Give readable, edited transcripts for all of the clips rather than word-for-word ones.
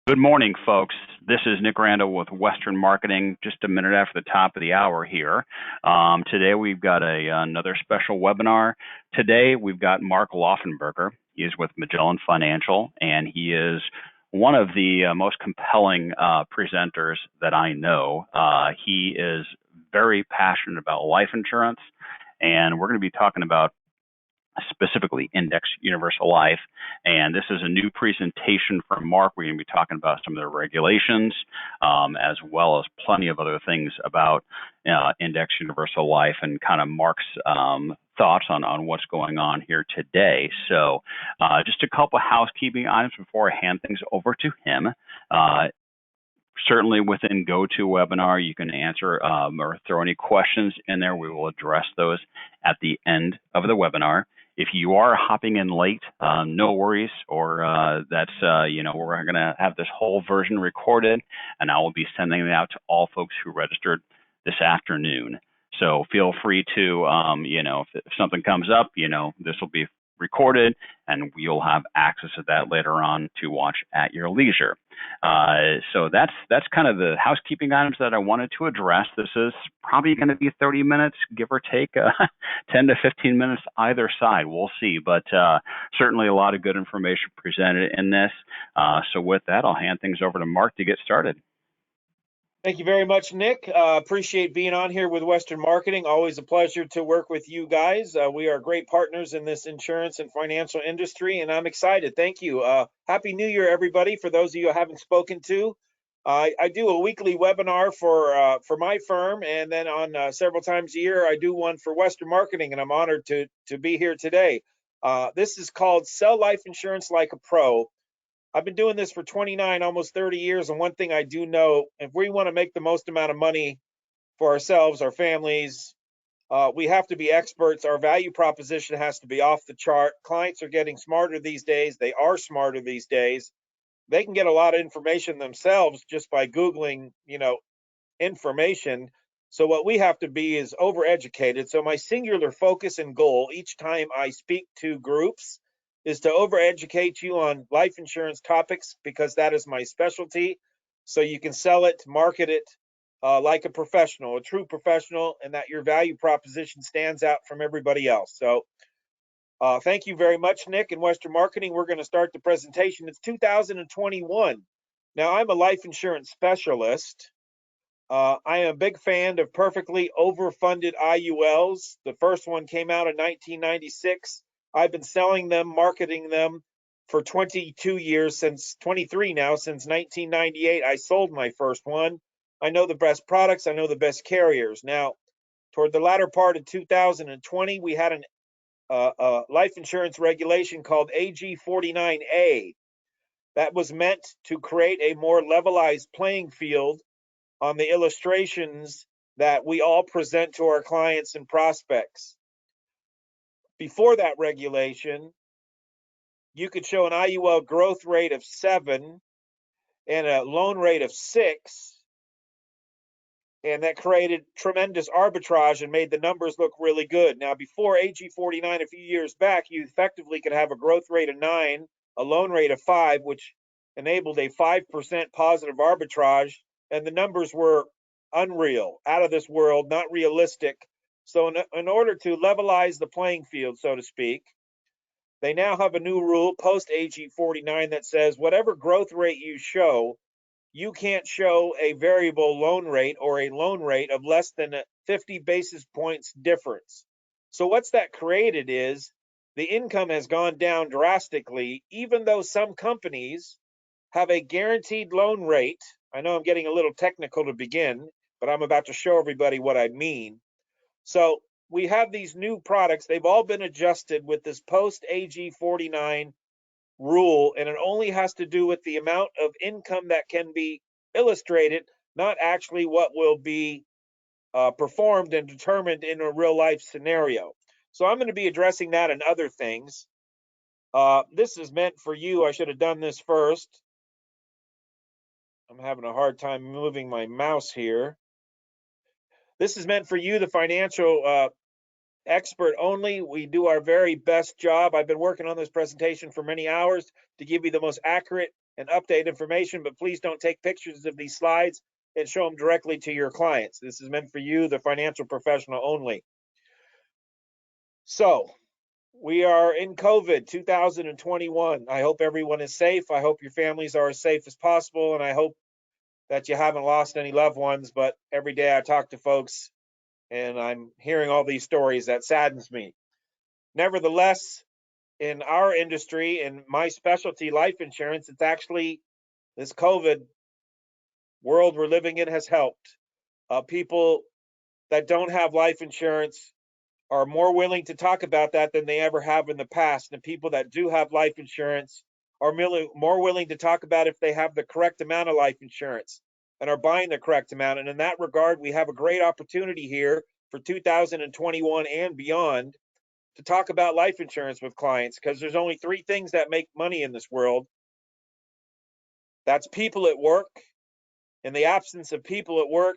Good morning, folks. This is Nick Randall with Western Marketing, just a minute after the top of the hour here. Today we've got another special webinar. Today we've got Marc Lauffenburger. He is with Magellan Financial, and he is one of the most compelling presenters that I know. He is very passionate about life insurance, and we're going to be talking about specifically Index Universal Life. And this is a new presentation from Marc. We're going to be talking about some of the regulations, as well as plenty of other things about Index Universal Life and kind of Marc's thoughts on what's going on here today. So just a couple of housekeeping items before I hand things over to him. Certainly within GoToWebinar, you can answer or throw any questions in there. We will address those at the end of the webinar. If you are hopping in late, no worries, or that's, we're going to have this whole version recorded, and I will be sending it out to all folks who registered this afternoon. So feel free to, if something comes up, this will be recorded, and you'll have access to that later on to watch at your leisure. So that's kind of the housekeeping items that I wanted to address. This is probably going to be 30 minutes, give or take 10 to 15 minutes either side. We'll see, but certainly a lot of good information presented in this. So with that, I'll hand things over to Marc to get started. Thank you very much, Nick. Appreciate being on here with Western Marketing. Always a pleasure to work with you guys. We are great partners in this insurance and financial industry, and I'm excited. Thank you. Happy New Year, everybody. For those of you I haven't spoken to, I do a weekly webinar for my firm, and then on several times a year, I do one for Western Marketing, and I'm honored to be here today. This is called Sell Life Insurance Like a Pro. I've been doing this for 29, almost 30 years, and one thing I do know, if we want to make the most amount of money for ourselves, our families, we have to be experts. Our value proposition has to be off the chart. Clients are getting smarter these days. They are smarter these days. They can get a lot of information themselves just by Googling, information. So what we have to be is overeducated. So my singular focus and goal each time I speak to groups is to overeducate you on life insurance topics, because that is my specialty. So you can sell it, market it like a professional, a true professional, and that your value proposition stands out from everybody else. So thank you very much, Nick. In Western Marketing, we're going to start the presentation. It's 2021. Now, I'm a life insurance specialist. I am a big fan of perfectly overfunded IULs. The first one came out in 1996. I've been selling them, marketing them for 22 years, since 23 now, since 1998. I sold my first one. I know the best products. I know the best carriers. Now, toward the latter part of 2020, we had a life insurance regulation called AG 49A that was meant to create a more levelized playing field on the illustrations that we all present to our clients and prospects. Before that regulation, you could show an IUL growth rate of 7 and a loan rate of 6, and that created tremendous arbitrage and made the numbers look really good. Now, before AG 49 a few years back, you effectively could have a growth rate of 9, a loan rate of 5, which enabled a 5% positive arbitrage, and the numbers were unreal, out of this world, not realistic. So in order to levelize the playing field, so to speak, they now have a new rule post AG 49 that says whatever growth rate you show, you can't show a variable loan rate or a loan rate of less than a 50 basis points difference. So what's that created is the income has gone down drastically, even though some companies have a guaranteed loan rate. I know I'm getting a little technical to begin, but I'm about to show everybody what I mean. So we have these new products. They've all been adjusted with this post AG 49 rule, and it only has to do with the amount of income that can be illustrated, not actually what will be performed and determined in a real life scenario. So I'm going to be addressing that and other things. This is meant for you. I should have done this first. I'm having a hard time moving my mouse here. This is meant for you, the financial expert only. We do our very best job. I've been working on this presentation for many hours to give you the most accurate and update information, but please don't take pictures of these slides and show them directly to your clients. This is meant for you, the financial professional only. So we are in COVID 2021. I hope everyone is safe. I hope your families are as safe as possible, and I hope that you haven't lost any loved ones. But every day I talk to folks and I'm hearing all these stories that saddens me. Nevertheless, in our industry, in my specialty, life insurance, it's actually this COVID world we're living in has helped. People that don't have life insurance are more willing to talk about that than they ever have in the past. And people that do have life insurance are more willing to talk about if they have the correct amount of life insurance and are buying the correct amount. And in that regard, we have a great opportunity here for 2021 and beyond to talk about life insurance with clients, because there's only three things that make money in this world. That's people at work. In the absence of people at work,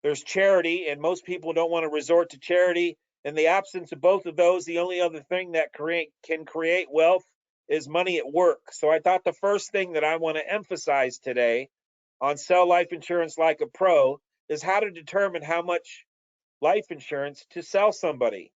there's charity, and most people don't want to resort to charity. In the absence of both of those, the only other thing that can create wealth is money at work. So I thought the first thing that I want to emphasize today on Sell Life Insurance Like a Pro is how to determine how much life insurance to sell somebody.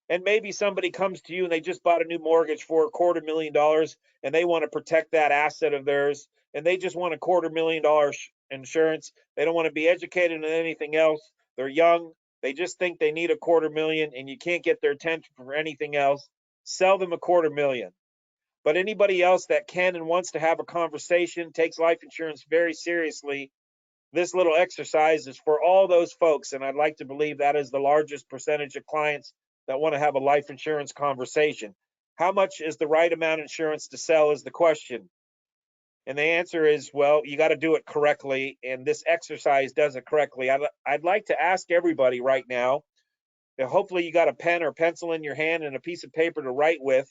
And maybe somebody comes to you and they just bought a new mortgage for $250,000 and they want to protect that asset of theirs, and they just want $250,000 insurance. They don't want to be educated in anything else. They're young. They just think they need $250,000 and you can't get their attention for anything else. Sell them $250,000. But anybody else that can and wants to have a conversation, takes life insurance very seriously, this little exercise is for all those folks. And I'd like to believe that is the largest percentage of clients that want to have a life insurance conversation. How much is the right amount of insurance to sell is the question. And the answer is, well, you got to do it correctly. And this exercise does it correctly. I'd like to ask everybody right now, hopefully you got a pen or pencil in your hand and a piece of paper to write with,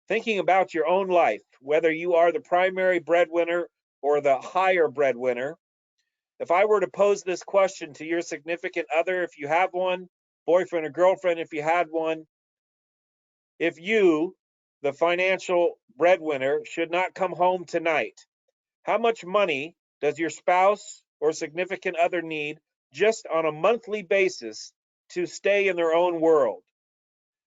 thinking about your own life, whether you are the primary breadwinner or the higher breadwinner. If I were to pose this question to your significant other, if you have one, boyfriend or girlfriend, if you had one, if you, the financial breadwinner, should not come home tonight, how much money does your spouse or significant other need just on a monthly basis to stay in their own world?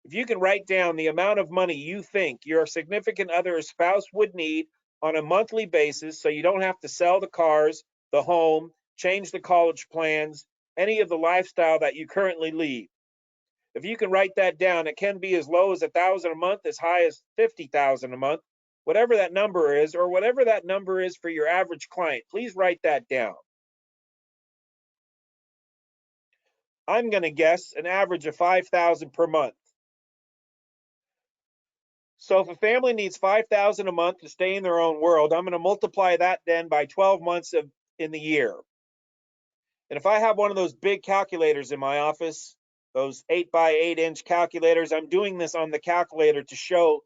If you can write down the amount of money you think your significant other or spouse would need on a monthly basis, so you don't have to sell the cars, the home, change the college plans, any of the lifestyle that you currently lead. If you can write that down, it can be as low as $1,000 a month, as high as $50,000 a month, whatever that number is, or whatever that number is for your average client. Please write that down. I'm going to guess an average of $5,000 per month. So if a family needs $5,000 a month to stay in their own world, I'm going to multiply that then by 12 months in the year. And if I have one of those big calculators in my office, those 8x8-inch calculators, I'm doing this on the calculator to show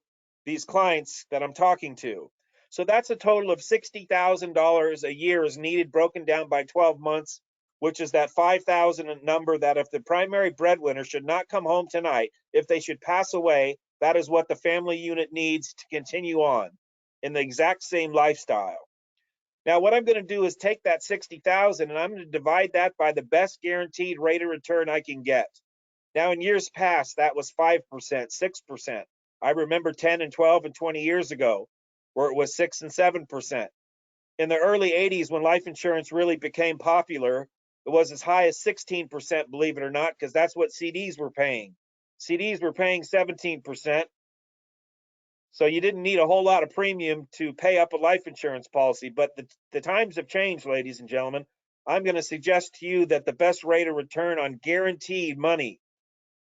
these clients that I'm talking to. So that's a total of $60,000 a year is needed, broken down by 12 months, which is that 5,000 number that if the primary breadwinner should not come home tonight, if they should pass away, that is what the family unit needs to continue on in the exact same lifestyle. Now, what I'm going to do is take that 60,000 and I'm going to divide that by the best guaranteed rate of return I can get. Now, in years past, that was 5%, 6%. I remember 10 and 12 and 20 years ago where it was 6 and 7%. In the early 80s, when life insurance really became popular, it was as high as 16%, believe it or not, because that's what CDs were paying. CDs were paying 17%. So you didn't need a whole lot of premium to pay up a life insurance policy. But the times have changed, ladies and gentlemen. I'm going to suggest to you that the best rate of return on guaranteed money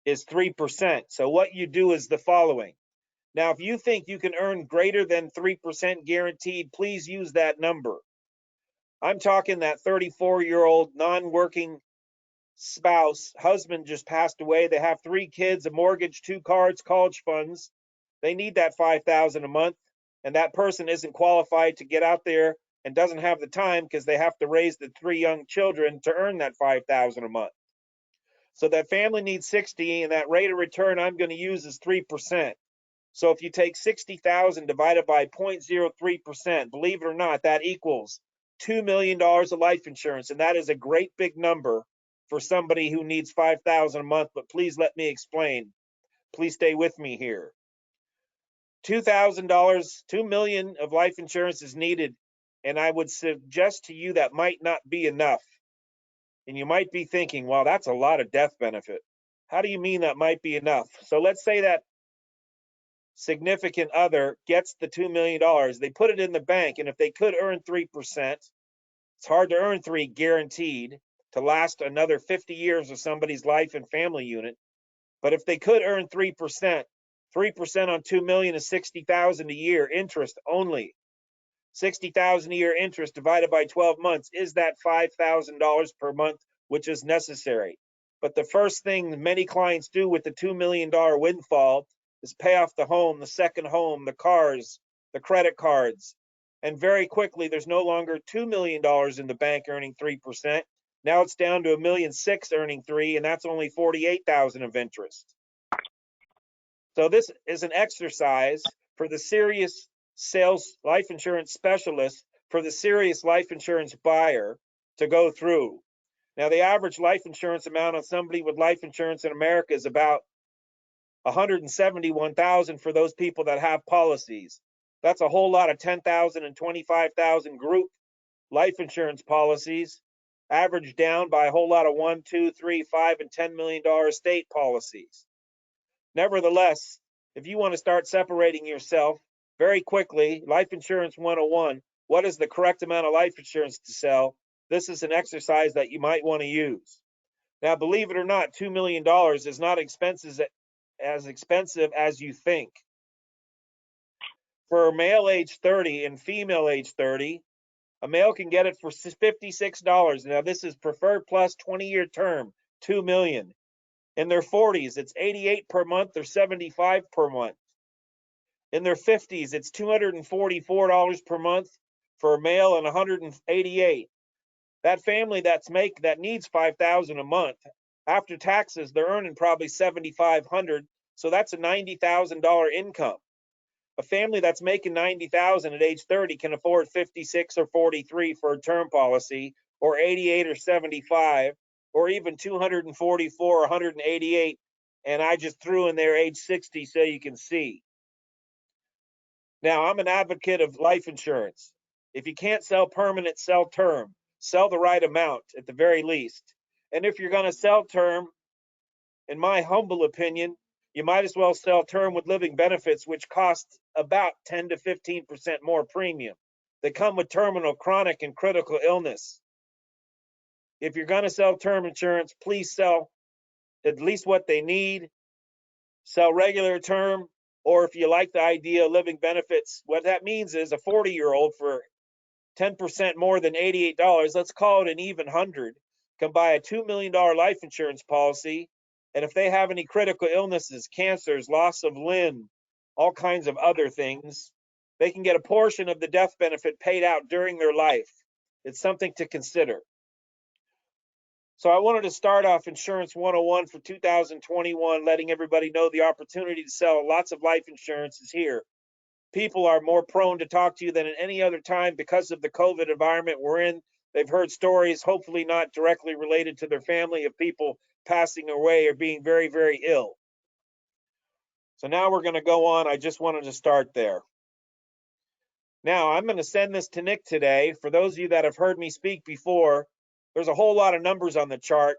is 3%. So what you do is the following. Now, if you think you can earn greater than 3% guaranteed, please use that number. I'm talking that 34-year-old non-working spouse, husband just passed away. They have 3 kids, a mortgage, 2 cars, college funds. They need that $5,000 a month, and that person isn't qualified to get out there and doesn't have the time because they have to raise the 3 young children to earn that $5,000 a month. So that family needs 60, and that rate of return I'm going to use is 3%. So if you take 60,000 divided by 0.03%, believe it or not, that equals $2 million of life insurance. And that is a great big number for somebody who needs 5,000 a month. But please let me explain. Please stay with me here. $2,000, $2 million of life insurance is needed. And I would suggest to you that might not be enough. And you might be thinking, well, that's a lot of death benefit. How do you mean that might be enough? So let's say that significant other gets the $2 million. They put it in the bank, and if they could earn 3%, it's hard to earn 3 guaranteed to last another 50 years of somebody's life and family unit. But if they could earn 3%, 3% on 2 million is 60,000 a year interest only. 60,000 a year interest divided by 12 months is that $5,000 per month, which is necessary. But the first thing many clients do with the $2 million windfall is pay off the home, the second home, the cars, the credit cards. And very quickly, there's no longer $2 million in the bank earning 3%. Now it's down to $1.6 million earning 3%, and that's only 48,000 of interest. So this is an exercise for the serious sales life insurance specialist, for the serious life insurance buyer to go through. Now, the average life insurance amount on somebody with life insurance in America is about $171,000 for those people that have policies. That's a whole lot of 10,000 and 25,000 group life insurance policies, averaged down by a whole lot of $1, $2, $3, $5, and $10 million state policies. Nevertheless, if you want to start separating yourself very quickly, Life Insurance 101, what is the correct amount of life insurance to sell? This is an exercise that you might want to use. Now, believe it or not, $2 million is not as expensive as you think. For male age 30 and female age 30, a male can get it for $56. Now, this is preferred plus 20-year term, $2 million. In their 40s, it's $88 per month or $75 per month. In their 50s, it's $244 per month for a male and $188. That family that needs $5,000 a month, after taxes, they're earning probably $7,500, so that's a $90,000 income. A family that's making $90,000 at age 30 can afford 56 or 43 for a term policy, or 88 or 75. Or even 244, 188, and I just threw in there age 60 so you can see. Now, I'm an advocate of life insurance. If you can't sell permanent, sell term. Sell the right amount at the very least. And if you're going to sell term, in my humble opinion, you might as well sell term with living benefits, which cost about 10 to 15% more premium. They come with terminal, chronic, and critical illness. If you're going to sell term insurance, please sell at least what they need. Sell regular term, or if you like the idea of living benefits, what that means is a 40-year-old for 10% more than $88, let's call it an even 100, can buy a $2 million life insurance policy. And if they have any critical illnesses, cancers, loss of limb, all kinds of other things, they can get a portion of the death benefit paid out during their life. It's something to consider. So I wanted to start off Insurance 101 for 2021, letting everybody know the opportunity to sell lots of life insurance is here. People are more prone to talk to you than at any other time because of the COVID environment we're in. They've heard stories, hopefully not directly related to their family, of people passing away or being very, very ill. So now we're going to go on. I just wanted to start there. Now, I'm going to send this to Nick today. For those of you that have heard me speak before, there's a whole lot of numbers on the chart,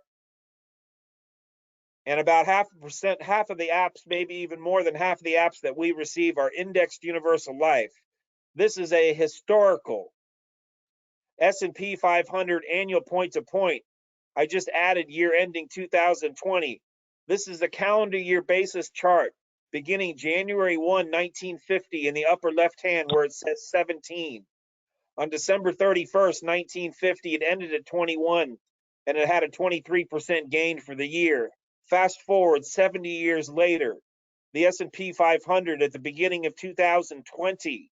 and about half of the apps, maybe even more than half of the apps that we receive are indexed universal life. This is a historical S&P 500 annual point to point. I just added year ending 2020. This is a calendar year basis chart beginning January 1, 1950 in the upper left hand where it says 17. On December 31st, 1950, it ended at 21, and it had a 23% gain for the year. Fast forward 70 years later, the S&P 500 at the beginning of 2020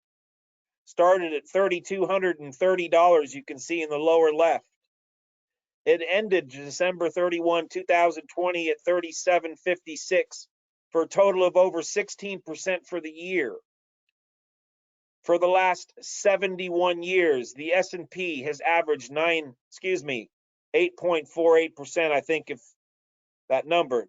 started at $3,230, you can see in the lower left. It ended December 31, 2020 at $3,756, for a total of over 16% for the year. For the last 71 years, the S&P has averaged 8.48%, I think, if that number.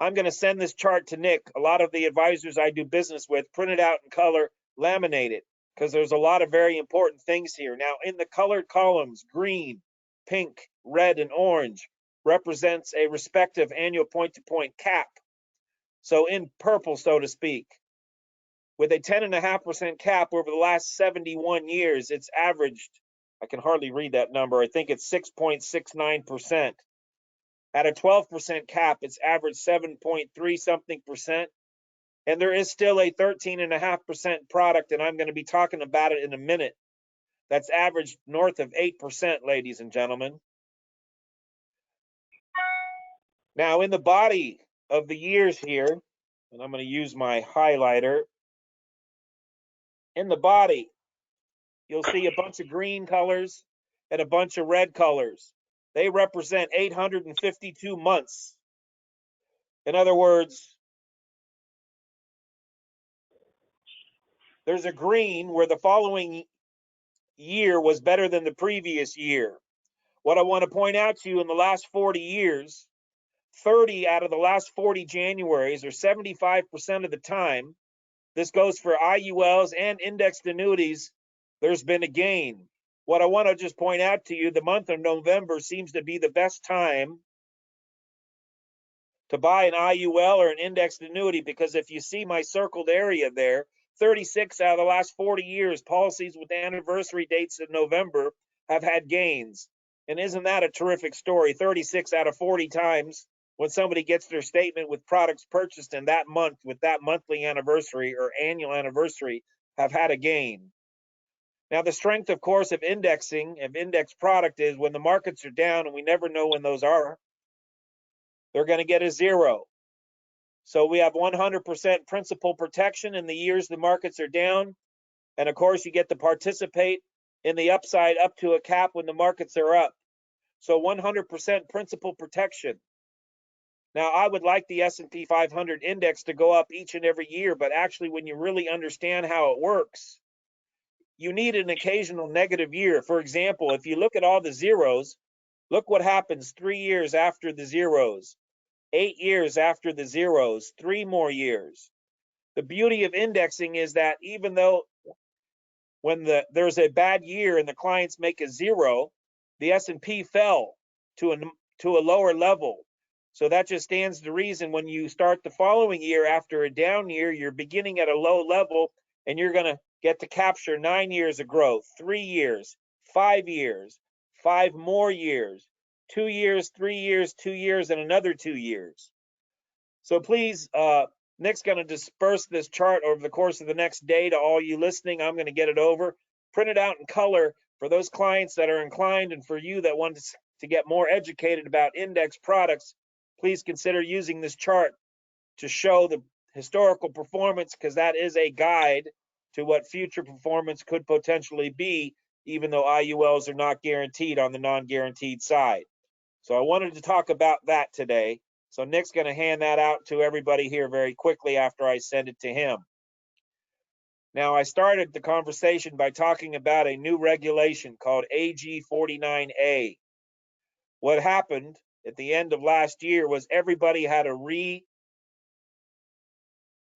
I'm going to send this chart to Nick. A lot of the advisors I do business with print it out in color, laminate it, because there's a lot of very important things here. Now, in the colored columns, green, pink, red, and orange represents a respective annual point-to-point cap. So in purple, so to speak, with a 10.5% cap over the last 71 years, it's averaged, I can hardly read that number, I think it's 6.69%. At a 12% cap, it's averaged 7.3 something percent. And there is still a 13.5% product, and I'm going to be talking about it in a minute, that's averaged north of 8%, ladies and gentlemen. Now, in the body of the years here, and I'm going to use my highlighter, in the body, you'll see a bunch of green colors and a bunch of red colors. They represent 852 months. In other words, there's a green where the following year was better than the previous year. What I want to point out to you, in the last 40 years, 30 out of the last 40 Januaries, or 75% of the time, this goes for IULs and indexed annuities, there's been a gain. What I want to just point out to you, the month of November seems to be the best time to buy an IUL or an indexed annuity, because if you see my circled area there, 36 out of the last 40 years, policies with anniversary dates in November have had gains. And isn't that a terrific story? 36 out of 40 times when somebody gets their statement with products purchased in that month with that monthly anniversary or annual anniversary have had a gain. Now, the strength, of course, of indexing, of index product, is when the markets are down, and we never know when those are, they're going to get a zero. So we have 100% principal protection in the years the markets are down. And of course, you get to participate in the upside up to a cap when the markets are up. So 100% principal protection. Now, I would like the S&P 500 index to go up each and every year, but actually, when you really understand how it works, you need an occasional negative year. For example, if you look at all the zeros, look what happens 3 years after the zeros, 8 years after the zeros, 3 more years. The beauty of indexing is that even though when there's a bad year and the clients make a zero, the S&P fell to a lower level. So that just stands to reason when you start the following year after a down year, you're beginning at a low level, and you're going to get to capture 9 years of growth, 3 years, 5 years, 5 more years, 2 years, 3 years, 2 years, and another 2 years. So please, Nick's going to disperse this chart over the course of the next day to all you listening. I'm going to get it over, print it out in color for those clients that are inclined, and for you that want to get more educated about index products. Please consider using this chart to show the historical performance, because that is a guide to what future performance could potentially be, even though IULs are not guaranteed on the non-guaranteed side. So I wanted to talk about that today. So Nick's going to hand that out to everybody here very quickly after I send it to him. Now, I started the conversation by talking about a new regulation called AG 49A. What happened at the end of last year was everybody had to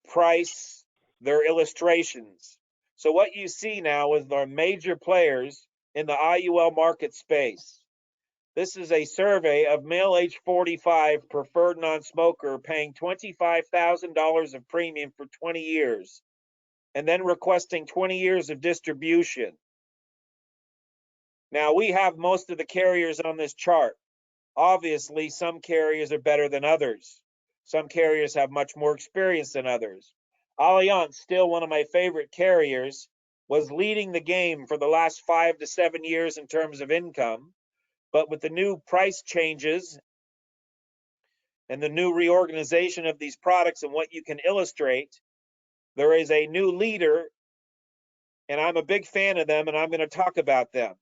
reprice their illustrations. So what you see now is our major players in the IUL market space. This is a survey of male age 45 preferred non-smoker paying $25,000 of premium for 20 years and then requesting 20 years of distribution. Now, we have most of the carriers on this chart. Obviously, some carriers are better than others. Some carriers have much more experience than others. Allianz, still one of my favorite carriers, was leading the game for the last 5 to 7 years in terms of income. But with the new price changes and the new reorganization of these products and what you can illustrate, there is a new leader, and I'm a big fan of them, and I'm going to talk about them.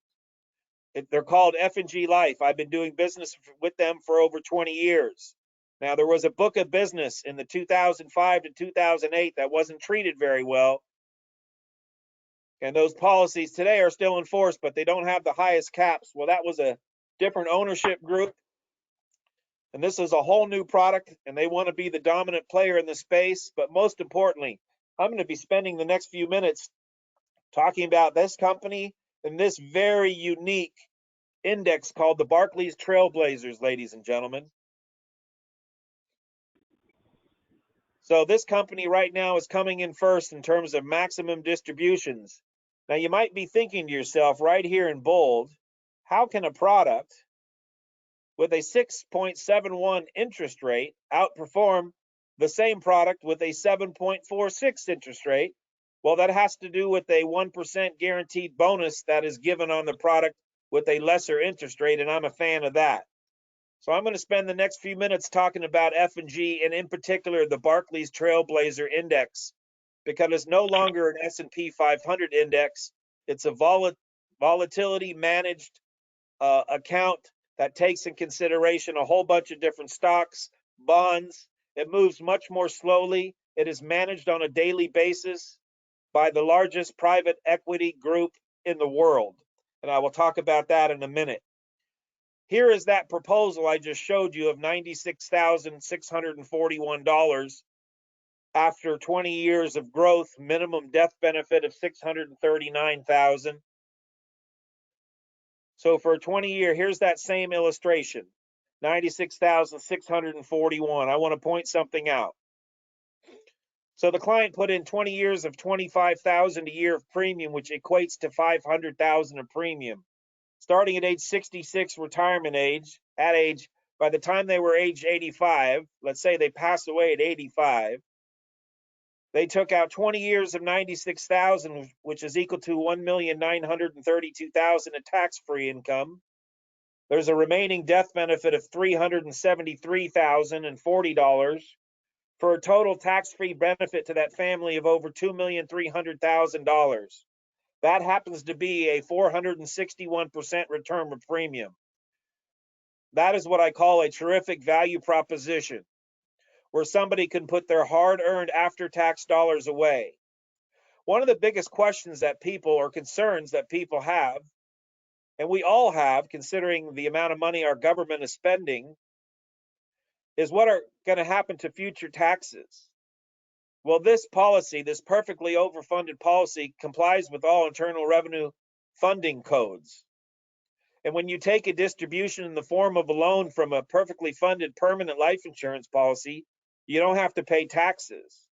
They're called F&G Life. I've been doing business with them for over 20 years. Now, there was a book of business in the 2005 to 2008 that wasn't treated very well. And those policies today are still in force, but they don't have the highest caps. Well, that was a different ownership group. And this is a whole new product, and they want to be the dominant player in the space. But most importantly, I'm going to be spending the next few minutes talking about this company and this very unique index called the Barclays Trailblazers, ladies and gentlemen. So this company right now is coming in first in terms of maximum distributions. Now you might be thinking to yourself right here in bold, how can a product with a 6.71 interest rate outperform the same product with a 7.46 interest rate? Well, that has to do with a 1% guaranteed bonus that is given on the product with a lesser interest rate, and I'm a fan of that. So I'm going to spend the next few minutes talking about F&G, and in particular the Barclays Trailblazer Index, because it's no longer an S&P 500 index. It's a volatility managed account that takes in consideration a whole bunch of different stocks, bonds. It moves much more slowly. It is managed on a daily basis by the largest private equity group in the world. And I will talk about that in a minute. Here is that proposal I just showed you of $96,641 after 20 years of growth, minimum death benefit of $639,000. So for a 20-year, here's that same illustration, 96,641. I want to point something out. So the client put in 20 years of 25,000 a year of premium, which equates to 500,000 of premium. Starting at age 66, retirement age, by the time they were age 85, let's say they pass away at 85, they took out 20 years of 96,000, which is equal to 1,932,000 of tax-free income. There's a remaining death benefit of $373,040 for a total tax-free benefit to that family of over $2,300,000. That happens to be a 461% return of premium. That is what I call a terrific value proposition, where somebody can put their hard-earned after-tax dollars away. One of the biggest questions that people, or concerns that people have, and we all have, considering the amount of money our government is spending, is what are going to happen to future taxes? Well, this policy, this perfectly overfunded policy, complies with all Internal Revenue funding codes. And when you take a distribution in the form of a loan from a perfectly funded permanent life insurance policy, you don't have to pay taxes.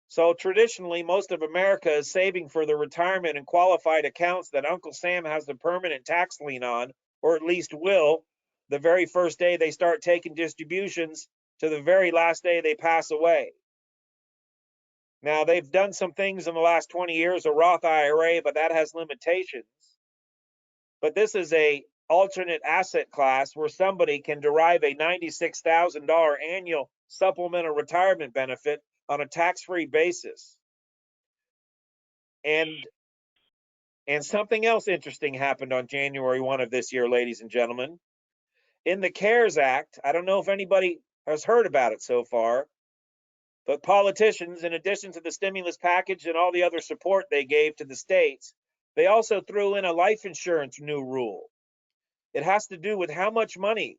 So traditionally, most of America is saving for the retirement and qualified accounts that Uncle Sam has the permanent tax lien on, or at least will, the very first day they start taking distributions to the very last day they pass away. Now, they've done some things in the last 20 years, a Roth IRA, but that has limitations. But this is a alternate asset class where somebody can derive a $96,000 annual supplemental retirement benefit on a tax-free basis. And something else interesting happened on January 1 of this year, ladies and gentlemen. In the CARES Act, I don't know if anybody has heard about it so far, but politicians, in addition to the stimulus package and all the other support they gave to the states, they also threw in a life insurance new rule. It has to do with how much money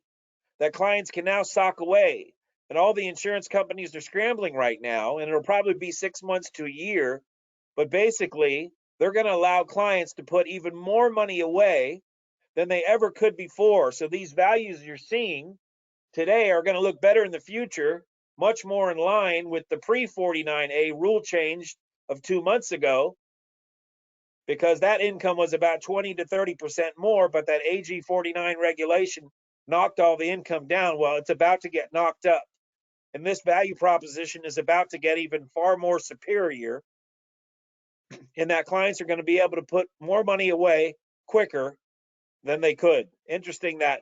that clients can now sock away. And all the insurance companies are scrambling right now, and it'll probably be 6 months to a year. But basically, they're going to allow clients to put even more money away than they ever could before. So these values you're seeing today are going to look better in the future, much more in line with the pre-49A rule change of 2 months ago, because that income was about 20 to 30% more, but that AG 49 regulation knocked all the income down. Well, it's about to get knocked up. And this value proposition is about to get even far more superior, in that clients are going to be able to put more money away quicker than they could. Interesting that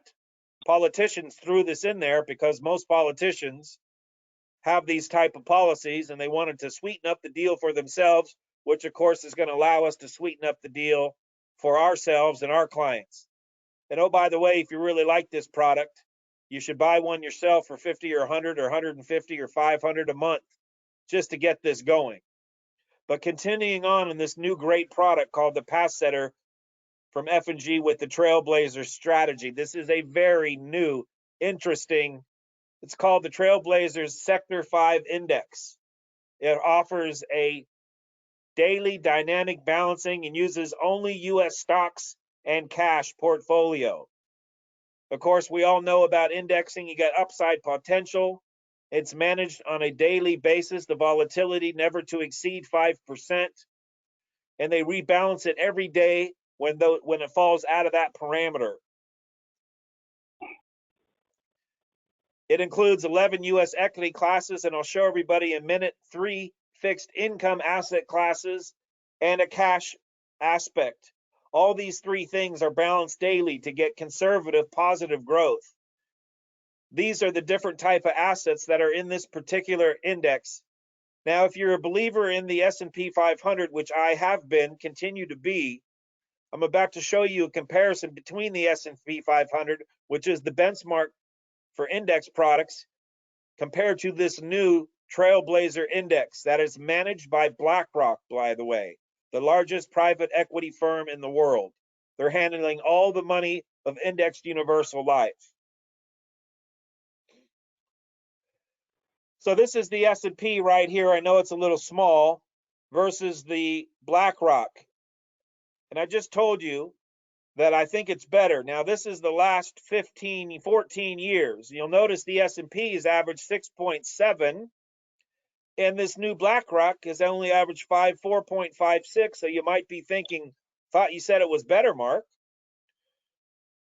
politicians threw this in there, because most politicians have these type of policies and they wanted to sweeten up the deal for themselves, which of course is going to allow us to sweeten up the deal for ourselves and our clients. And oh, by the way, if you really like this product, You should buy one yourself for 50 or 100 or 150 or 500 a month just to get this going. But continuing on in this new great product called the Pass Setter from F&G with the Trailblazers strategy. This is a very new, interesting, it's called the Trailblazers Sector 5 Index. It offers a daily dynamic balancing and uses only U.S. stocks and cash portfolio. Of course, we all know about indexing. You got upside potential. It's managed on a daily basis, the volatility never to exceed 5%. And they rebalance it every day when it falls out of that parameter. It includes 11 U.S. equity classes, and I'll show everybody in a minute, 3 fixed income asset classes, and a cash aspect. All these 3 things are balanced daily to get conservative, positive growth. These are the different type of assets that are in this particular index. Now, if you're a believer in the S&P 500, which I have been, continue to be, I'm about to show you a comparison between the S&P 500, which is the benchmark for index products, compared to this new Trailblazer index that is managed by BlackRock, by the way, the largest private equity firm in the world. They're handling all the money of indexed universal life. So this is the S&P right here. I know it's a little small versus the BlackRock. And I just told you that I think it's better. Now, this is the last 14 years. You'll notice the S&P has averaged 6.7, and this new BlackRock has only averaged 4.56. So you might be thinking, thought you said it was better, Mark.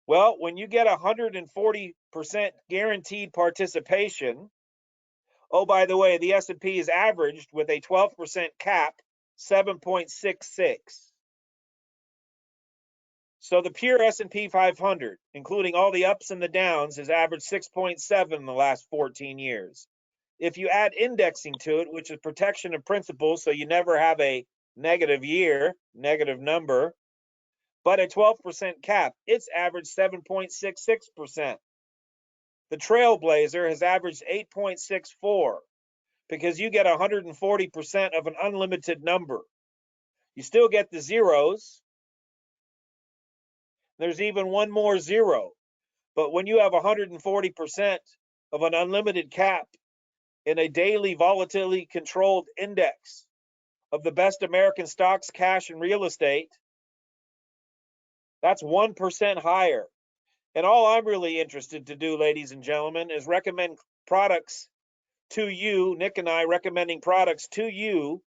Well, when you get 140% guaranteed participation, oh, by the way, the S&P is averaged with a 12% cap, 7.66. So the pure S&P 500, including all the ups and the downs, has averaged 6.7 in the last 14 years. If you add indexing to it, which is protection of principal, so you never have a negative year, negative number, but a 12% cap, it's averaged 7.66%. The Trailblazer has averaged 8.64 because you get 140% of an unlimited number. You still get the zeros. There's even one more zero. But when you have 140% of an unlimited cap in a daily volatility controlled index of the best American stocks, cash, and real estate, that's 1% higher. And all I'm really interested to do, ladies and gentlemen, is recommend products to you, Nick and I recommending products to you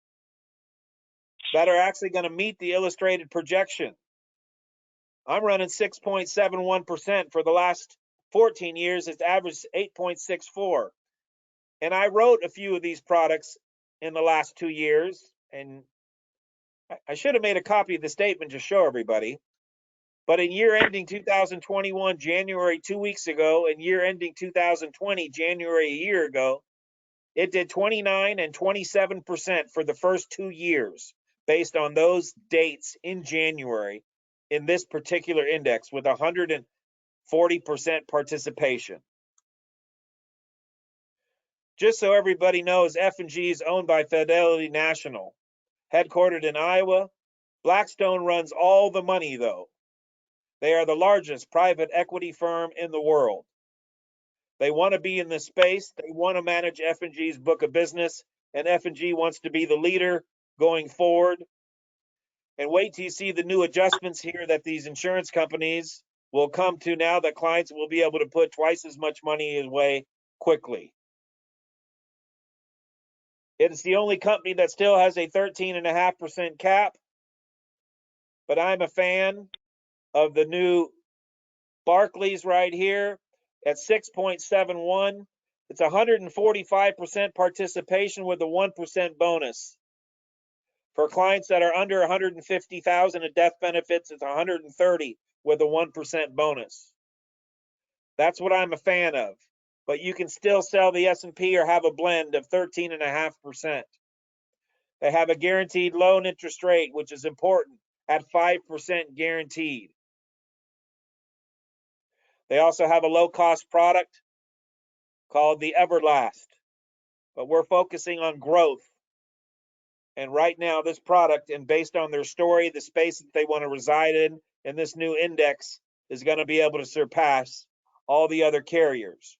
that are actually going to meet the illustrated projection. I'm running 6.71% for the last 14 years. It's averaged 8.64. And I wrote a few of these products in the last 2 years. And I should have made a copy of the statement to show everybody. But in year ending 2021, January 2 weeks ago, and year ending 2020, January a year ago, it did 29 and 27% for the first 2 years based on those dates in January in this particular index with 140% participation. Just so everybody knows, F&G is owned by Fidelity National, headquartered in Iowa. Blackstone runs all the money, though. They are the largest private equity firm in the world. They want to be in this space. They want to manage F&G's book of business, and F&G wants to be the leader going forward. And wait till you see the new adjustments here that these insurance companies will come to now that clients will be able to put twice as much money away quickly. It is the only company that still has a 13.5% cap, but I'm a fan of the new Barclays right here at 6.71. It's 145% participation with a 1% bonus. For clients that are under 150,000 in death benefits, it's 130 with a 1% bonus. That's what I'm a fan of. But you can still sell the S&P or have a blend of 13.5%. They have a guaranteed loan interest rate, which is important, at 5% guaranteed. They also have a low-cost product called the Everlast, but we're focusing on growth. And right now, this product, and based on their story, the space that they want to reside in this new index is going to be able to surpass all the other carriers.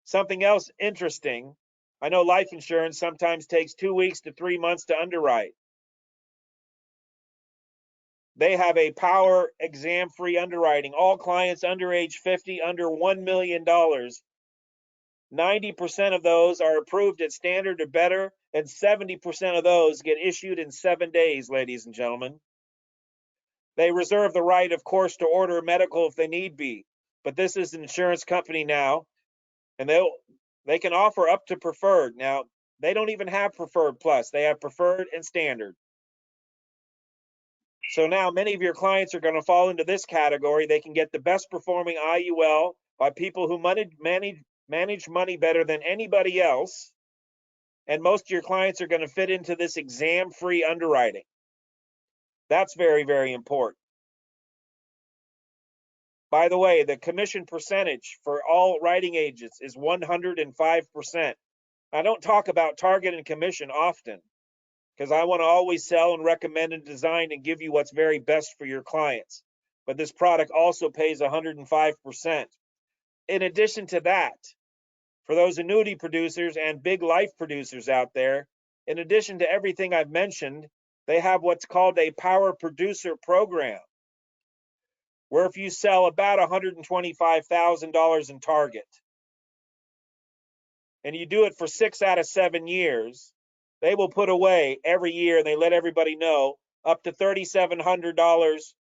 Something else interesting, I know life insurance sometimes takes 2 weeks to 3 months to underwrite. They have a power exam-free underwriting. All clients under age 50, under $1 million, 90% of those are approved at standard or better, and 70% of those get issued in 7 days, ladies and gentlemen. They reserve the right, of course, to order medical if they need be, but this is an insurance company now, and they can offer up to preferred. Now, they don't even have preferred plus. They have preferred and standard. So now many of your clients are going to fall into this category. They can get the best performing IUL by people who manage money better than anybody else. And most of your clients are going to fit into this exam-free underwriting. That's very, very important. By the way, the commission percentage for all writing agents is 105%. I don't talk about target and commission often because I want to always sell and recommend and design and give you what's very best for your clients. But this product also pays 105%. In addition to that, for those annuity producers and big life producers out there, in addition to everything I've mentioned, they have what's called a Power Producer Program, where if you sell about $125,000 in target, and you do it for 6 out of 7 years, they will put away every year, and they let everybody know, up to $3,700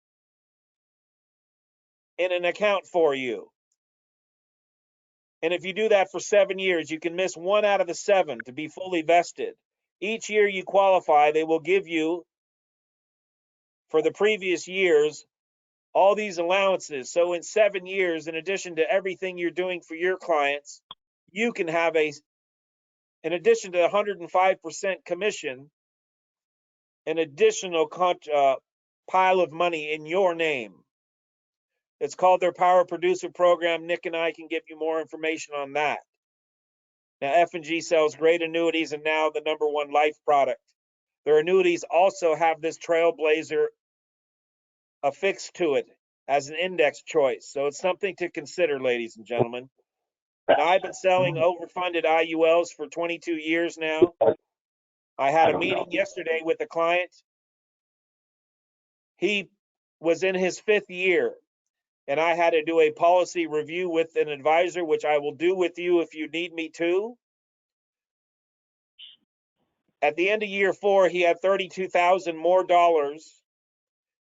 in an account for you. And if you do that for 7 years, you can miss 1 out of the 7 to be fully vested. Each year you qualify, they will give you, for the previous years, all these allowances. So in 7 years, in addition to everything you're doing for your clients, you can have in addition to the 105% commission, an additional pile of money in your name. It's called their Power Producer Program. Nick and I can give you more information on that. Now, F&G sells great annuities and now the #1 life product. Their annuities also have this Trailblazer affixed to it as an index choice. So it's something to consider, ladies and gentlemen. Now, I've been selling overfunded IULs for 22 years now. I had a meeting yesterday with a client. He was in his 5th year, and I had to do a policy review with an advisor, which I will do with you if you need me to. At the end of year 4, he had $32,000 more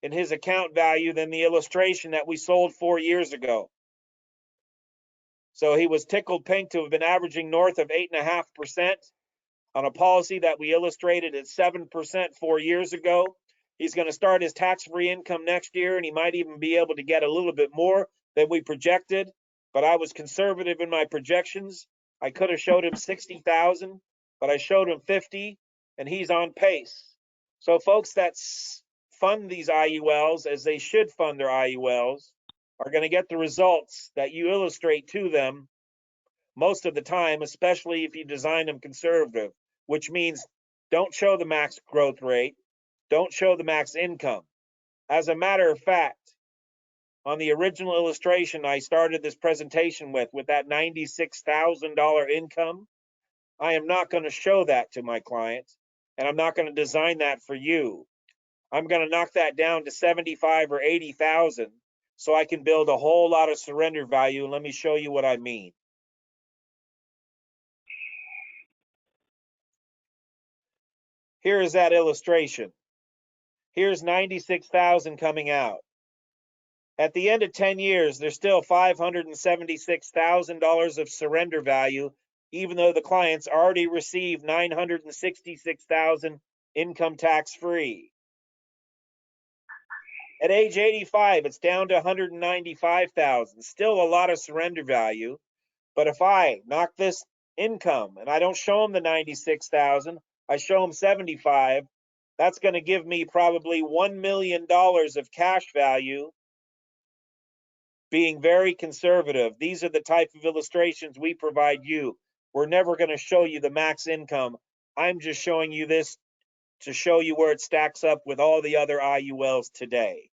in his account value than the illustration that we sold 4 years ago. So he was tickled pink to have been averaging north of 8.5% on a policy that we illustrated at 7% 4 years ago. He's going to start his tax-free income next year, and he might even be able to get a little bit more than we projected. But I was conservative in my projections. I could have showed him 60,000, but I showed him 50, and he's on pace. So folks that fund these IULs, as they should fund their IULs, are going to get the results that you illustrate to them most of the time, especially if you design them conservative, which means don't show the max growth rate, don't show the max income. As a matter of fact, on the original illustration I started this presentation with that $96,000 income, I am not going to show that to my clients, and I'm not going to design that for you. I'm going to knock that down to 75 or 80,000 so I can build a whole lot of surrender value. And let me show you what I mean. Here is that illustration. Here's 96,000 coming out. At the end of 10 years, there's still $576,000 of surrender value, even though the clients already received $966,000 income tax free. At age 85, it's down to $195,000. Still a lot of surrender value. But if I knock this income and I don't show them the 96,000, I show them 75, that's going to give me probably $1 million of cash value being very conservative. These are the type of illustrations we provide you. We're never going to show you the max income. I'm just showing you this to show you where it stacks up with all the other IULs today.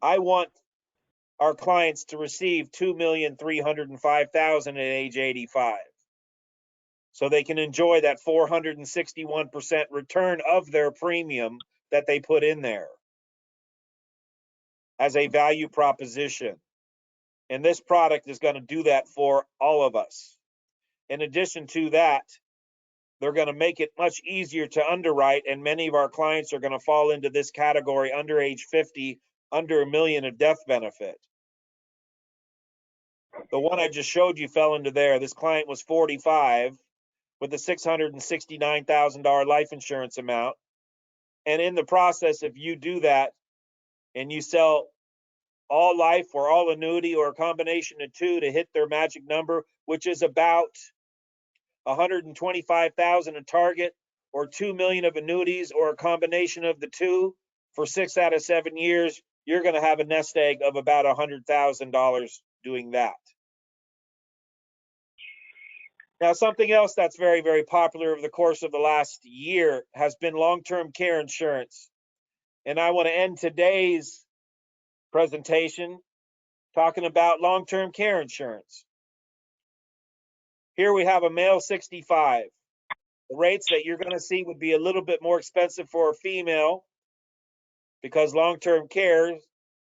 I want our clients to receive $2,305,000 at age 85. So they can enjoy that 461% return of their premium that they put in there as a value proposition. And this product is going to do that for all of us. In addition to that, they're going to make it much easier to underwrite, and many of our clients are going to fall into this category under age 50, under $1 million of death benefit. The one I just showed you fell into there. This client was 45 with a $669,000 life insurance amount. And in the process, if you do that and you sell all life or all annuity or a combination of two to hit their magic number, which is about 125,000 a target, or 2 million of annuities, or a combination of the two for 6 out of 7 years, you're going to have a nest egg of about $100,000 doing that. Now, something else that's very, very popular over the course of the last year has been long-term care insurance. And I want to end today's presentation talking about long-term care insurance. Here we have a male 65. The rates that you're going to see would be a little bit more expensive for a female because long-term care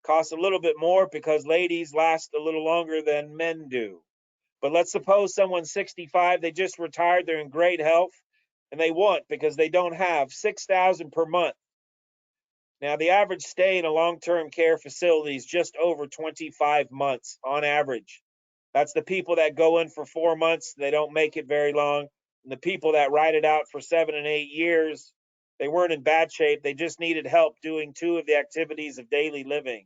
costs a little bit more because ladies last a little longer than men do. But let's suppose someone's 65, they just retired, they're in great health, and they want, because they don't have, $6,000 per month. Now, the average stay in a long-term care facility is just over 25 months on average. That's the people that go in for 4 months, they don't make it very long. And the people that ride it out for 7 and 8 years, they weren't in bad shape. They just needed help doing 2 of the activities of daily living.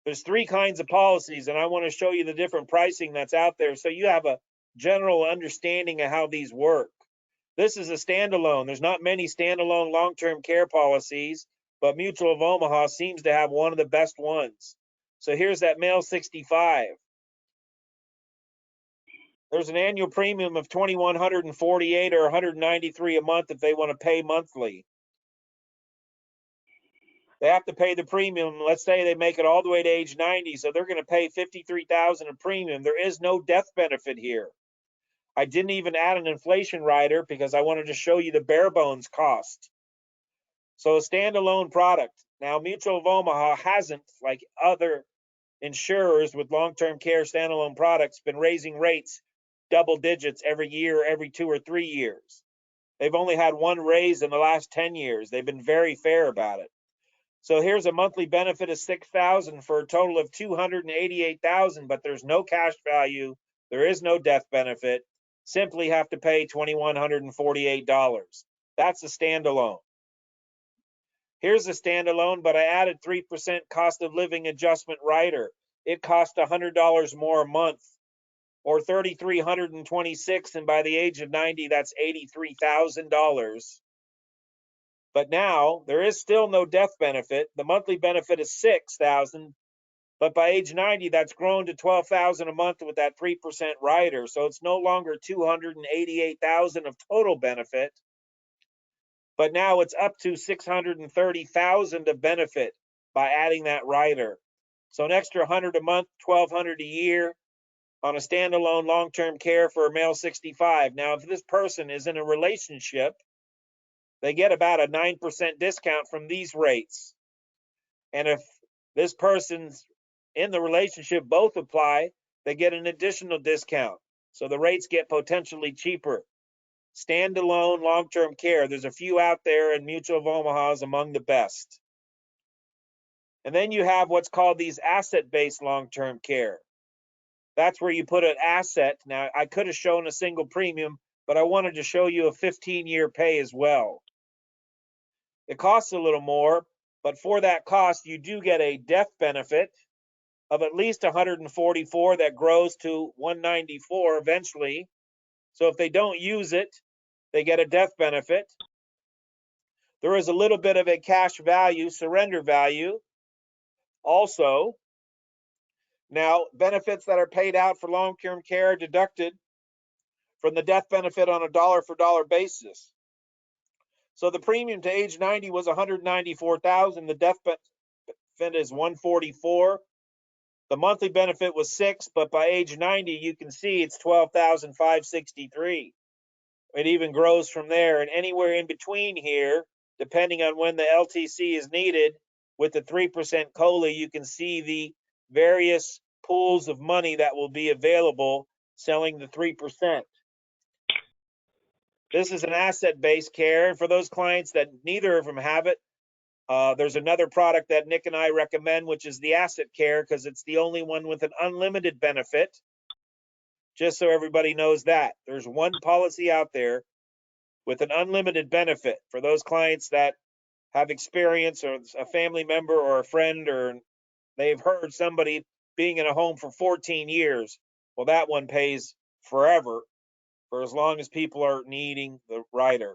There's 3 kinds of policies, and I want to show you the different pricing that's out there so you have a general understanding of how these work. This is a standalone. There's not many standalone long-term care policies, but Mutual of Omaha seems to have one of the best ones. So here's that male 65. There's an annual premium of $2,148 or $193 a month if they want to pay monthly. They have to pay the premium. Let's say they make it all the way to age 90, so they're going to pay $53,000 in premium. There is no death benefit here. I didn't even add an inflation rider because I wanted to show you the bare bones cost. So a standalone product. Now, Mutual of Omaha hasn't, like other insurers with long-term care standalone products, been raising rates double digits every year, every 2 or 3 years. They've only had one raise in the last 10 years. They've been very fair about it. So here's a monthly benefit of $6,000 for a total of $288,000, but there's no cash value. There is no death benefit. Simply have to pay $2,148. That's a standalone. Here's a standalone, but I added 3% cost of living adjustment rider. It cost $100 more a month, or $3,326, and by the age of 90, that's $83,000. But now there is still no death benefit. The monthly benefit is $6,000, but by age 90, that's grown to $12,000 a month with that 3% rider. So it's no longer $288,000 of total benefit, but now it's up to $630,000 of benefit by adding that rider. So an extra $100 a month, $1,200 a year on a standalone long-term care for a male 65. Now, if this person is in a relationship, they get about a 9% discount from these rates. And if this person's in the relationship, both apply, they get an additional discount. So the rates get potentially cheaper. Standalone long-term care, there's a few out there, and Mutual of Omaha is among the best. And then you have what's called these asset-based long-term care. That's where you put an asset. Now, I could have shown a single premium, but I wanted to show you a 15-year pay as well. It costs a little more, but for that cost, you do get a death benefit of at least 144 that grows to 194 eventually. So if they don't use it, they get a death benefit. There is a little bit of a cash value, surrender value, Also, now benefits that are paid out for long-term care are deducted from the death benefit on a dollar-for-dollar basis. So the premium to age 90 was $194,000. The death benefit is $144,000. The monthly benefit was $6,000, but by age 90, you can see it's $12,563. It even grows from there, and anywhere in between here, depending on when the LTC is needed, with the 3% COLA, you can see the various pools of money that will be available selling the 3%. This is an asset-based care, and for those clients that neither of them have it, there's another product that Nick and I recommend, which is the asset care, because it's the only one with an unlimited benefit. Just so everybody knows that. There's one policy out there with an unlimited benefit for those clients that have experience, or a family member or a friend, or they've heard somebody being in a home for 14 years. Well, that one pays forever for as long as people are needing the rider.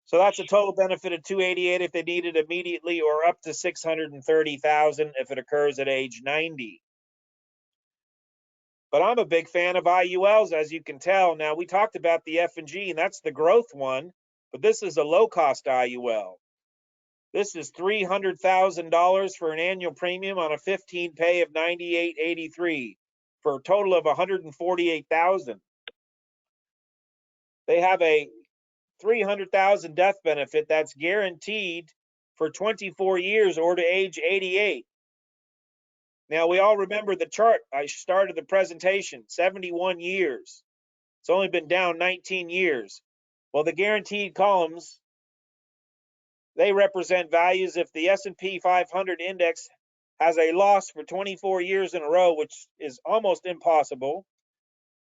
So that's a total benefit of $288 if they need it immediately, or up to $630,000 if it occurs at age 90. But I'm a big fan of IULs, as you can tell. Now, we talked about the F&G, and that's the growth one, but this is a low-cost IUL. This is $300,000 for an annual premium on a 15 pay of $98.83 for a total of $148,000. They have a $300,000 death benefit that's guaranteed for 24 years or to age 88. Now, we all remember the chart I started the presentation, 71 years. It's only been down 19 years. Well, the guaranteed columns, they represent values if the S&P 500 index has a loss for 24 years in a row, which is almost impossible,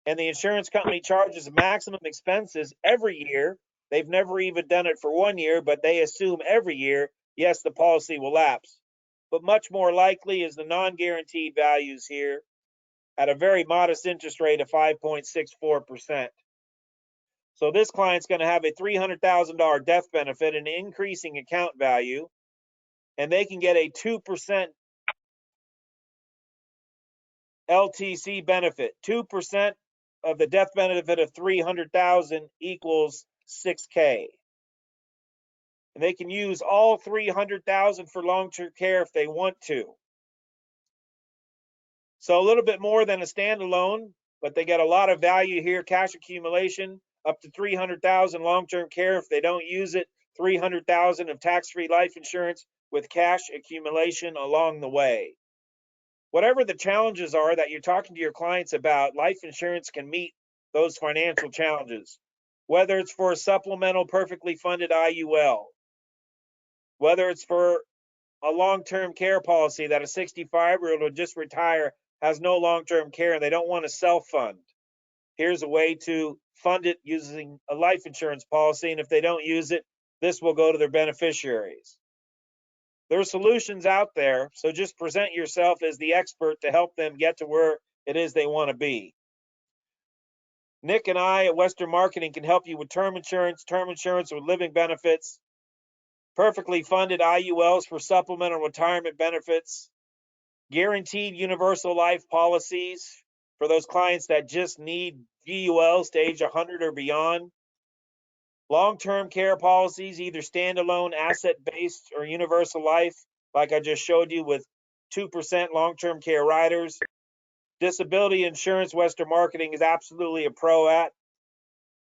and the insurance company charges maximum expenses every year. They've never even done it for 1 year, but they assume every year, yes, the policy will lapse. But much more likely is the non-guaranteed values here at a very modest interest rate of 5.64%. So this client's going to have a $300,000 death benefit, an increasing account value, and they can get a 2% LTC benefit. 2% of the death benefit of $300,000 equals $6K. And they can use all $300,000 for long-term care if they want to. So a little bit more than a standalone, but they get a lot of value here. Cash accumulation up to $300,000, long-term care if they don't use it, $300,000 of tax-free life insurance with cash accumulation along the way. Whatever the challenges are that you're talking to your clients about, life insurance can meet those financial challenges. Whether it's for a supplemental perfectly funded IUL, whether it's for a long-term care policy that a 65-year-old will just retire, has no long-term care, and they don't want to self-fund. Here's a way to fund it using a life insurance policy, and if they don't use it, this will go to their beneficiaries. There are solutions out there, so just present yourself as the expert to help them get to where it is they want to be. Nick and I at Western Marketing can help you with term insurance with living benefits, perfectly funded IULs for supplemental retirement benefits, guaranteed universal life policies for those clients that just need GULs to age 100 or beyond, long-term care policies, either standalone, asset-based, or universal life, like I just showed you with 2% long-term care riders. Disability insurance, Western Marketing is absolutely a pro at.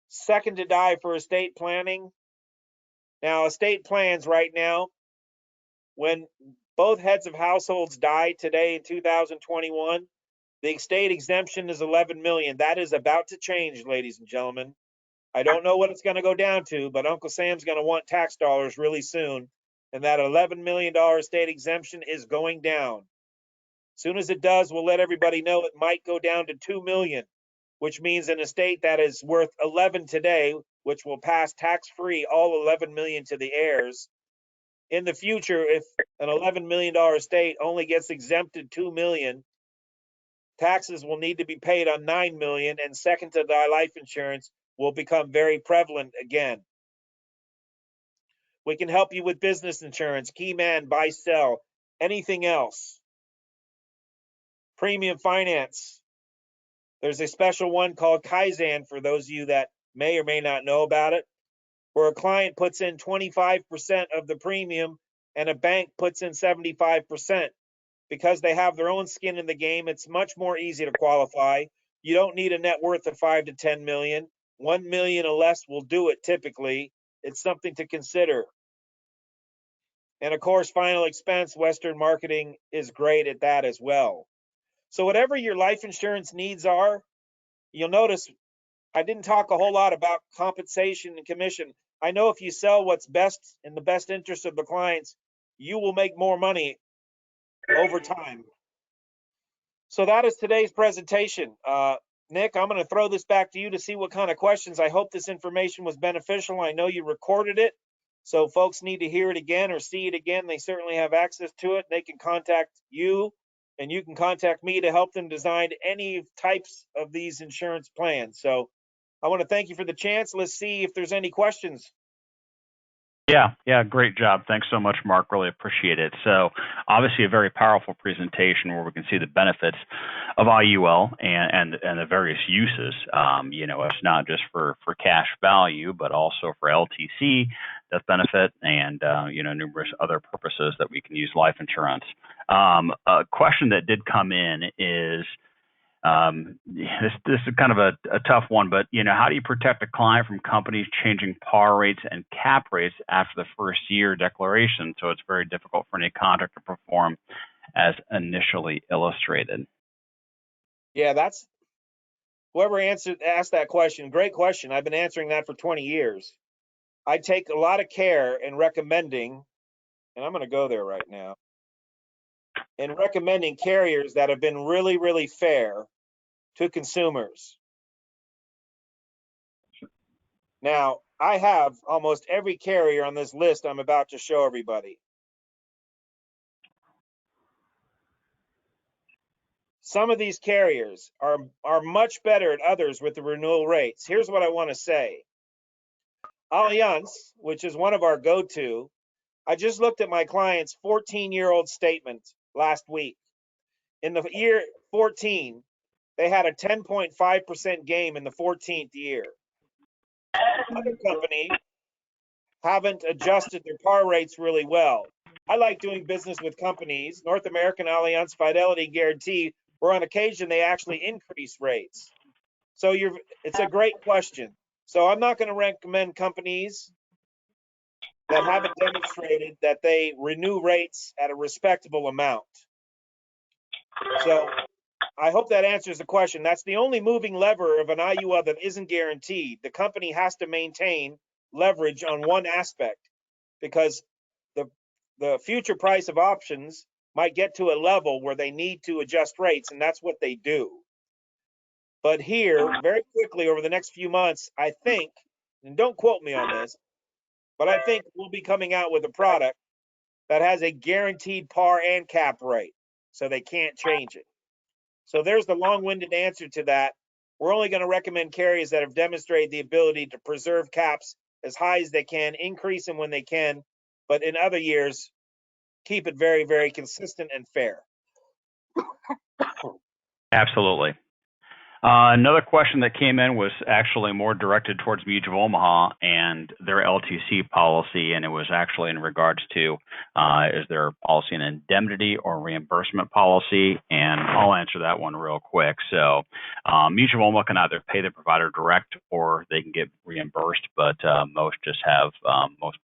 Second to die for estate planning. Now, estate plans right now, when both heads of households die today in 2021, the estate exemption is $11 million. That is about to change, ladies and gentlemen. I don't know what it's going to go down to, but Uncle Sam's going to want tax dollars really soon, and that $11 million estate exemption is going down. As soon as it does, we'll let everybody know it might go down to $2 million, which means an estate that is worth 11 today, which will pass tax-free all 11 million to the heirs. In the future, if an $11 million estate only gets exempted $2 million, taxes will need to be paid on $9 million, and second to die life insurance will become very prevalent again. We can help you with business insurance, key man, buy, sell, Anything else? Premium finance. There's a special one called Kaizen for those of you that may or may not know about it, where a client puts in 25% of the premium and a bank puts in 75%. Because they have their own skin in the game, it's much more easy to qualify. You don't need a net worth of 5 to 10 million. 1 million or less will do it typically. It's something to consider. And of course, final expense, Western Marketing is great at that as well. So whatever your life insurance needs are, you'll notice I didn't talk a whole lot about compensation and commission. I know if you sell what's best in the best interest of the clients, you will make more money over time. So that is today's presentation. Nick, I'm going to throw this back to you to see what kind of questions. I hope this information was beneficial. I know you recorded it, so folks need to hear it again or see it again. They certainly have access to it. They can contact you, and you can contact me to help them design any types of these insurance plans. So I want to thank you for the chance. Let's see if there's any questions. Yeah, great job. Thanks so much, Mark. Really appreciate it. So obviously a very powerful presentation where we can see the benefits of IUL and the various uses. It's not just for cash value, but also for LTC, death benefit, and numerous other purposes that we can use life insurance. A question that did come in is, this is kind of a tough one, but how do you protect a client from companies changing par rates and cap rates after the first year declaration? So it's very difficult for any contract to perform as initially illustrated. Yeah, that's whoever asked that question. Great question. I've been answering that for 20 years. I take a lot of care in recommending, and I'm going to go there right now, in recommending carriers that have been really, really fair to consumers. Now, I have almost every carrier on this list I'm about to show everybody. Some of these carriers are much better at others with the renewal rates. Here's what I want to say. Allianz, which is one of our go-to, I just looked at my client's 14-year-old statement last week. In the year 14, they had a 10.5% gain in the 14th year. Other companies haven't adjusted their par rates really well. I like doing business with companies, North American, Allianz, Fidelity, Guarantee, where on occasion they actually increase rates. So it's a great question. So I'm not going to recommend companies that haven't demonstrated that they renew rates at a respectable amount. So I hope that answers the question. That's the only moving lever of an IUL that isn't guaranteed. The company has to maintain leverage on one aspect because the future price of options might get to a level where they need to adjust rates, and that's what they do. But here, very quickly over the next few months, I think, and don't quote me on this, but I think we'll be coming out with a product that has a guaranteed par and cap rate, so they can't change it. So there's the long-winded answer to that. We're only going to recommend carriers that have demonstrated the ability to preserve caps as high as they can, increase them when they can, but in other years, keep it very, very consistent and fair. Absolutely. Another question that came in was actually more directed towards Mutual Omaha and their LTC policy, and it was actually in regards to is their policy an indemnity or reimbursement policy? And I'll answer that one real quick. So Mutual Omaha can either pay the provider direct or they can get reimbursed, but most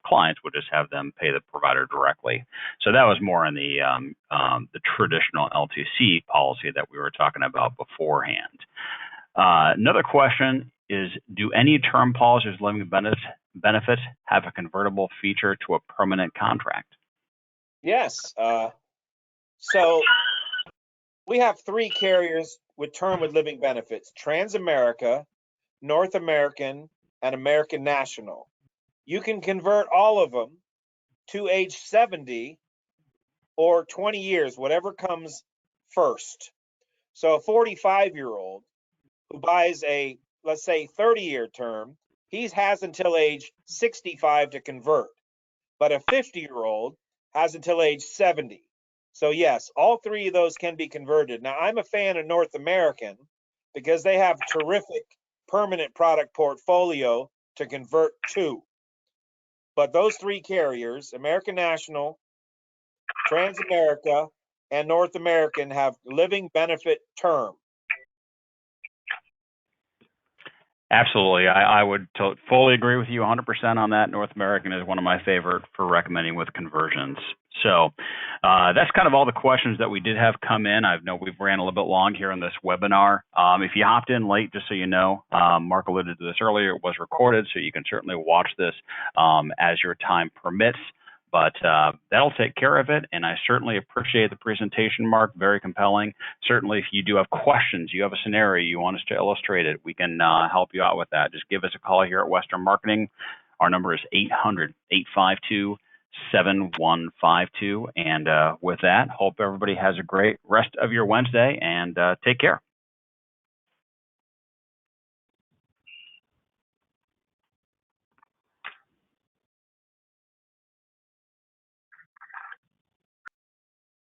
clients would just have them pay the provider directly. So that was more in the traditional LTC policy that we were talking about beforehand. Another question is, do any term policies living benefits have a convertible feature to a permanent contract? Yes. So we have 3 carriers with term with living benefits: Transamerica, North American, and American National. You can convert all of them to age 70 or 20 years, whatever comes first. So a 45-year-old who buys a, let's say, 30-year term, he has until age 65 to convert. But a 50-year-old has until age 70. So yes, all three of those can be converted. Now I'm a fan of North American because they have terrific permanent product portfolio to convert to. But those three carriers, American National, Transamerica, and North American, have living benefit term. Absolutely. I would fully agree with you 100% on that. North American is one of my favorite for recommending with conversions. So that's kind of all the questions that we did have come in. I know we've ran a little bit long here on this webinar. If you hopped in late, just so you know, Mark alluded to this earlier, it was recorded, so you can certainly watch this as your time permits. But that'll take care of it, and I certainly appreciate the presentation, Mark. Very compelling. Certainly, if you do have questions, you have a scenario you want us to illustrate it, we can help you out with that. Just give us a call here at Western Marketing. Our number is 800-852-7152. And with that, hope everybody has a great rest of your Wednesday, and take care.